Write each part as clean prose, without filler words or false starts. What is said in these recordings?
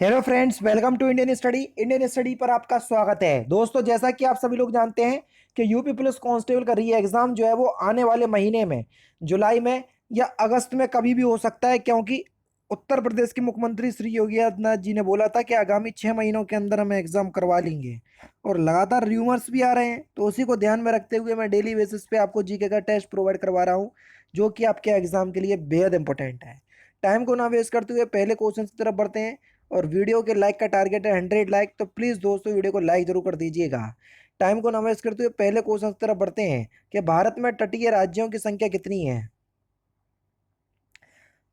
Hello friends, welcome to Indian study पर आपका स्वागत है। दोस्तों, जैसा कि आप सभी लोग जानते हैं कि यूपी पुलिस कांस्टेबल का री एग्ज़ाम जो है वो आने वाले महीने में, जुलाई में या अगस्त में कभी भी हो सकता है, क्योंकि उत्तर प्रदेश के मुख्यमंत्री श्री योगी आदित्यनाथ जी ने बोला था कि आगामी 6 महीनों के अंदर हम एग्ज़ाम करवा लेंगे। और लगातार र्यूमर्स भी आ रहे हैं, तो उसी को ध्यान में रखते हुए मैं डेली बेसिस पे आपको जीके का टेस्ट प्रोवाइड करवा रहा हूँ, जो कि आपके एग्ज़ाम के लिए बेहद इंपॉर्टेंट है। टाइम को ना वेस्ट करते हुए पहले क्वेश्चन की तरफ बढ़ते हैं। और वीडियो के लाइक का टारगेट है 100 लाइक, तो प्लीज़ दोस्तों वीडियो को लाइक जरूर कर दीजिएगा। टाइम को ना वेस्ट करते हुए पहले क्वेश्चन की तरफ बढ़ते हैं कि भारत में तटीय राज्यों की संख्या कितनी है।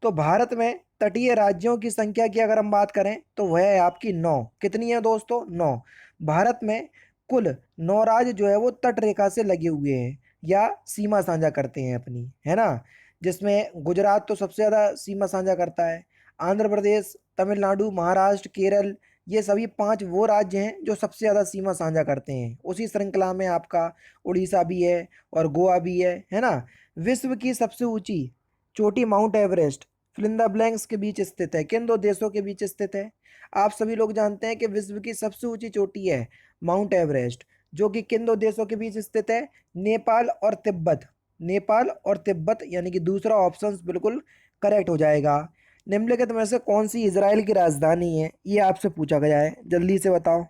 तो भारत में तटीय राज्यों की संख्या की अगर हम बात करें तो वह है आपकी 9। कितनी है दोस्तों? 9। भारत में कुल 9 राज्य जो है वो तट रेखा से लगे हुए हैं या सीमा साझा करते हैं अपनी, है ना। जिसमें गुजरात तो सबसे ज़्यादा सीमा साझा करता है। आंध्र प्रदेश, तमिलनाडु, महाराष्ट्र, केरल, ये सभी 5 वो राज्य हैं जो सबसे ज़्यादा सीमा साझा करते हैं। उसी श्रृंखला में आपका उड़ीसा भी है और गोवा भी है ना। विश्व की सबसे ऊंची चोटी Mount Everest fill in the blanks के बीच स्थित है। किन दो देशों के बीच स्थित है? आप सभी लोग जानते हैं कि विश्व की सबसे ऊंची चोटी है माउंट एवरेस्ट, जो कि किन दो देशों के बीच स्थित है? नेपाल और तिब्बत। नेपाल और तिब्बत, यानी कि दूसरा ऑप्शन बिल्कुल करेक्ट हो जाएगा। निम्नलिखित में से कौन सी इजराइल की राजधानी है? ये आपसे पूछा गया है, जल्दी से बताओ।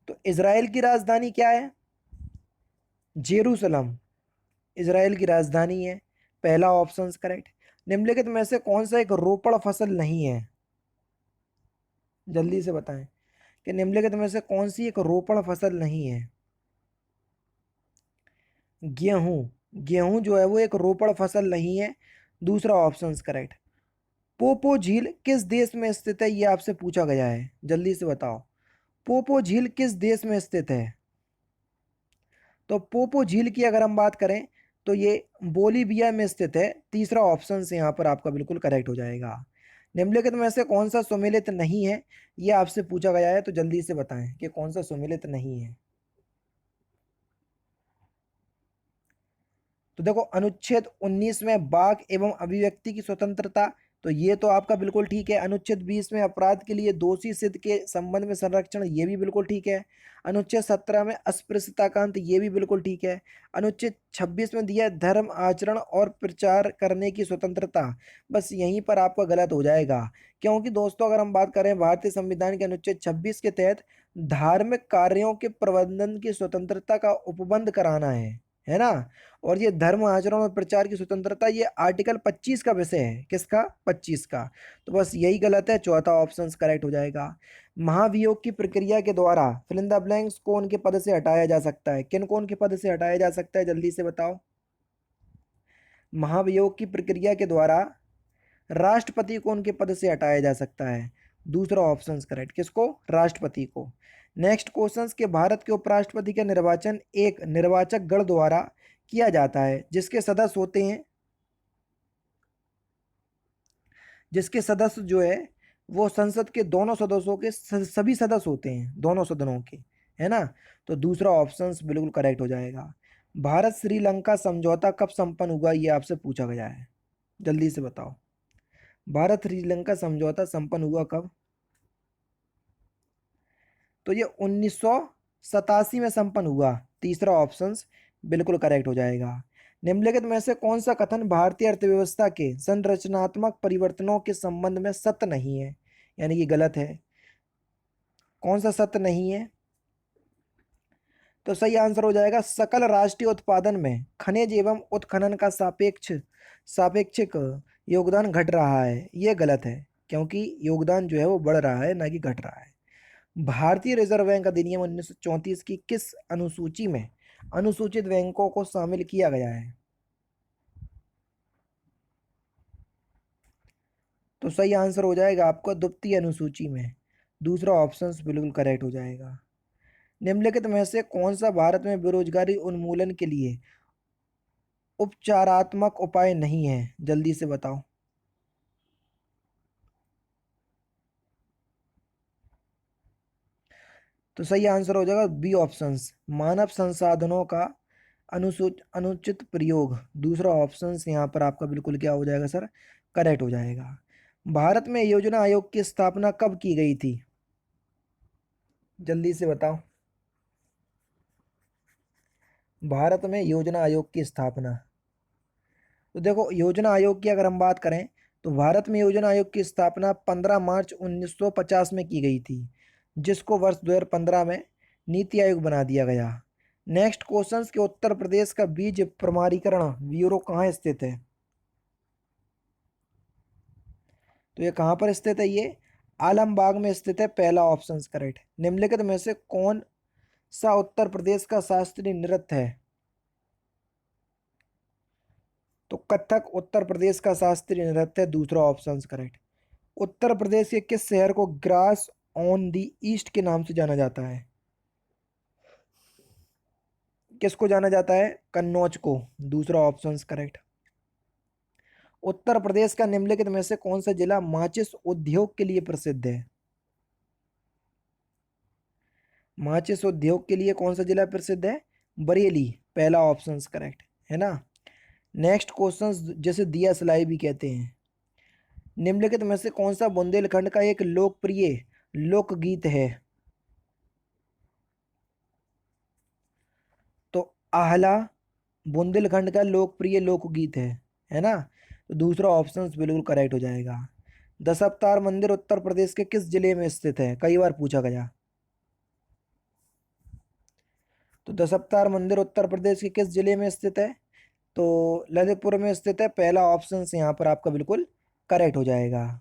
तो इजराइल की राजधानी क्या है? जेरूसलम इजराइल की राजधानी है। पहला ऑप्शन करेक्ट। निम्नलिखित में से कौन सा एक रोपड़ फसल नहीं है? जल्दी से बताएं कि निम्नलिखित में से कौन सी एक रोपड़ फसल नहीं है? गेहूं। गेहूं जो है वो एक रोपड़ फसल नहीं है। दूसरा ऑप्शन करेक्ट। पोपो झील किस देश में स्थित है? ये आपसे पूछा गया है, जल्दी से बताओ। पोपो झील किस देश में स्थित है? तो पोपो झील की अगर हम बात करें तो ये बोलीविया में स्थित है। तीसरा ऑप्शन से यहाँ पर आपका बिल्कुल करेक्ट हो जाएगा। निम्नलिखित में से कौन सा सुमेलित नहीं है? ये आपसे पूछा गया है, तो जल्दी से बताएं कि कौन सा सुमेलित नहीं है। तो देखो, अनुच्छेद 19 में बाक एवं अभिव्यक्ति की स्वतंत्रता, तो ये तो आपका बिल्कुल ठीक है। अनुच्छेद 20 में अपराध के लिए दोषी सिद्ध के संबंध में संरक्षण, ये भी बिल्कुल ठीक है। अनुच्छेद 17 में अस्पृश्यता का अंत, ये भी बिल्कुल ठीक है। अनुच्छेद 26 में दिया है धर्म आचरण और प्रचार करने की स्वतंत्रता, बस यहीं पर आपका गलत हो जाएगा। क्योंकि दोस्तों, अगर हम बात करें भारतीय संविधान के अनुच्छेद 26 के तहत धार्मिक कार्यों के प्रबंधन की स्वतंत्रता का उपबंध कराना है ना। और ये धर्म आचरण और प्रचार की स्वतंत्रता, ये आर्टिकल 25 का विषय है। किसका? 25 का। तो बस यही गलत है, चौथा ऑप्शन करेक्ट हो जाएगा। महाभियोग की प्रक्रिया के द्वारा फिल इन द ब्लैंक्स को उनके पद से हटाया जा सकता है। किन को उनके पद से हटाया जा सकता है? जल्दी से बताओ। महाभियोग की प्रक्रिया के द्वारा राष्ट्रपति को उनके पद से हटाया जा सकता है। दूसरा ऑप्शन करेक्ट। किसको? राष्ट्रपति को। नेक्स्ट क्वेश्चन के भारत के उपराष्ट्रपति का निर्वाचन एक निर्वाचक गण द्वारा किया जाता है, जिसके सदस्य होते हैं, जिसके सदस्य जो है वो संसद के दोनों सदस्यों के सभी सदस्य होते हैं, दोनों सदनों के, है ना। तो दूसरा ऑप्शन बिल्कुल करेक्ट हो जाएगा। भारत श्रीलंका समझौता कब संपन्न हुआ? ये आपसे पूछा गया है, जल्दी से बताओ। भारत श्रीलंका समझौता संपन्न हुआ कब? तो ये 1987 में संपन्न हुआ। तीसरा ऑप्शन बिल्कुल करेक्ट हो जाएगा। निम्नलिखित में से कौन सा कथन भारतीय अर्थव्यवस्था के संरचनात्मक परिवर्तनों के संबंध में सत्य नहीं है, यानी कि गलत है? कौन सा सत्य नहीं है? तो सही आंसर हो जाएगा सकल राष्ट्रीय उत्पादन में खनिज एवं उत्खनन का सापेक्षिक योगदान घट रहा है। ये गलत है, क्योंकि योगदान जो है वो बढ़ रहा है, ना कि घट रहा है। भारतीय रिजर्व बैंक अधिनियम 1934 की किस अनुसूची में अनुसूचित बैंकों को शामिल किया गया है? तो सही आंसर हो जाएगा आपका द्वितीय अनुसूची में। दूसरा ऑप्शन बिल्कुल करेक्ट हो जाएगा। निम्नलिखित में से कौन सा भारत में बेरोजगारी उन्मूलन के लिए उपचारात्मक उपाय नहीं है? जल्दी से बताओ। तो सही आंसर हो जाएगा बी ऑप्शन, मानव संसाधनों का अनुचित प्रयोग। दूसरा ऑप्शन यहाँ पर आपका बिल्कुल क्या हो जाएगा सर? करेक्ट हो जाएगा। भारत में योजना आयोग की स्थापना कब की गई थी? जल्दी से बताओ। भारत में योजना आयोग की स्थापना, तो देखो योजना आयोग की अगर हम बात करें तो भारत में योजना आयोग की स्थापना 15 मार्च 1950 में की गई थी, जिसको वर्ष 2015 में नीति आयोग बना दिया गया। नेक्स्ट क्वेश्चंस के उत्तर प्रदेश का बीज प्रमाणीकरण ब्यूरो कहाँ स्थित है? तो ये कहाँ पर स्थित है? ये आलमबाग में स्थित है, पहला ऑप्शन करेक्ट। निम्नलिखित में से कौन सा उत्तर प्रदेश का शास्त्रीय नृत्य है? तो कथक उत्तर प्रदेश का शास्त्रीय नृत्य है, दूसरा ऑप्शन करेक्ट। उत्तर प्रदेश के किस शहर को ग्रास ऑन दी ईस्ट के नाम से जाना जाता है? किसको जाना जाता है? कन्नौज को, दूसरा ऑप्शन करेक्ट। उत्तर प्रदेश का निम्नलिखित में से कौन सा जिला माचिस उद्योग के लिए प्रसिद्ध है? माचिस उद्योग के लिए कौन सा जिला प्रसिद्ध है? बरेली, पहला ऑप्शन करेक्ट है ना। नेक्स्ट क्वेश्चन, जैसे दिया सलाई भी कहते हैं, निम्नलिखित में से कौन सा बुंदेलखंड का एक लोकप्रिय लोकगीत है? तो आहला बुंदेलखंड का लोकप्रिय लोकगीत है ना। तो दूसरा ऑप्शन बिल्कुल करेक्ट हो जाएगा। दशावतार मंदिर उत्तर प्रदेश के किस जिले में स्थित है? कई बार पूछा गया। तो दशावतार मंदिर उत्तर प्रदेश के किस जिले में स्थित है? तो ललितपुर में स्थित है, पहला ऑप्शन यहाँ पर आपका बिल्कुल करेक्ट हो जाएगा।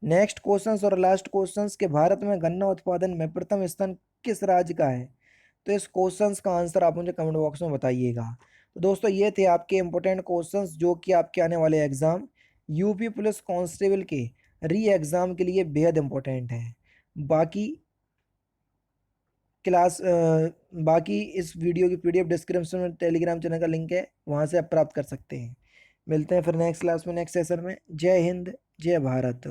नेक्स्ट क्वेश्चंस और लास्ट क्वेश्चंस के भारत में गन्ना उत्पादन में प्रथम स्थान किस राज्य का है? तो इस क्वेश्चंस का आंसर आप मुझे कमेंट बॉक्स में बताइएगा। तो दोस्तों ये थे आपके इंपॉर्टेंट क्वेश्चंस जो कि आपके आने वाले एग्जाम यूपी पुलिस कांस्टेबल के री एग्ज़ाम के लिए बेहद इंपॉर्टेंट है। बाकी बाकी इस वीडियो की पीडीएफ डिस्क्रिप्शन में टेलीग्राम चैनल का लिंक है, वहाँ से आप प्राप्त कर सकते हैं। मिलते हैं फिर नेक्स्ट क्लास में, नेक्स्ट सेशन में। जय हिंद, जय भारत।